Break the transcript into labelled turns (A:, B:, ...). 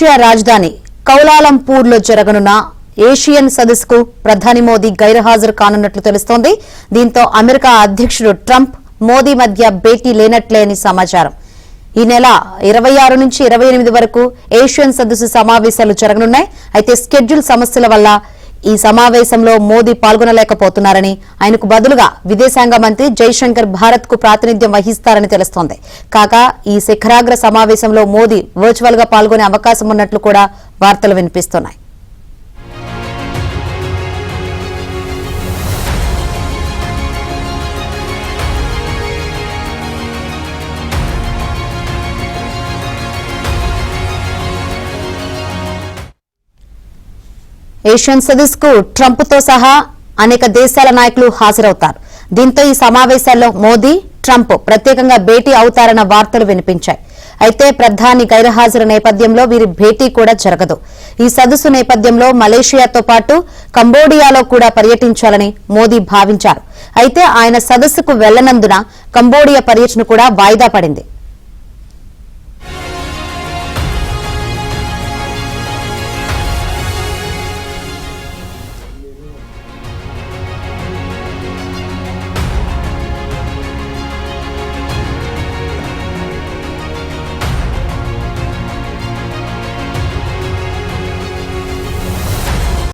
A: Malaysia రాజధాని కౌలాలంపూర్లో జరగనున్న Asian సదస్సుకు ప్రధాని మోదీ గైర్హాజరు కానున్నట్లు తెలుస్తోంది. దీంతో అమెరికా అధ్యక్షుడు ట్రంప్ మోదీ మధ్య భేటీ లేనట్లే అని సమాచారం. ఈ నెల 26 నుంచి 28 వరకు ఏషియన్ సదస్సు సమావేశాలు జరగనున్నాయి. అయితే స్కెడ్యూల్ సమస్యల వల్ల ఈ సమావేశంలో మోదీ పాల్గొనలేకపోతున్నారని, ఆయనకు బదులుగా విదేశాంగ మంత్రి జైశంకర్ భారత్ కు ప్రాతినిధ్యం వహిస్తారని తెలుస్తోంది. కాగా ఈ శిఖరాగ్ర సమావేశంలో మోదీ వర్చువల్ గా పాల్గొనే అవకాశం ఉన్నట్లు కూడా వార్తలు వినిపిస్తున్నాయి. ఏషియన్ సదస్సుకు ట్రంప్ తో సహా అనేక దేశాల నాయకులు హాజరవుతారు. దీంతో ఈ సమావేశాల్లో మోదీ, ట్రంప్ ప్రత్యేకంగా భేటీ అవుతారన్న వార్తలు వినిపించాయి. అయితే ప్రధాని గైర్హాజరు నేపథ్యంలో వీరి భేటీ కూడా జరగదు. ఈ సదస్సు నేపథ్యంలో మలేషియాతో పాటు కంబోడియాలో కూడా పర్యటించాలని మోదీ భావించారు. అయితే ఆయన సదస్సుకు వెళ్లనందున కంబోడియా పర్యటన కూడా వాయిదా పడింది.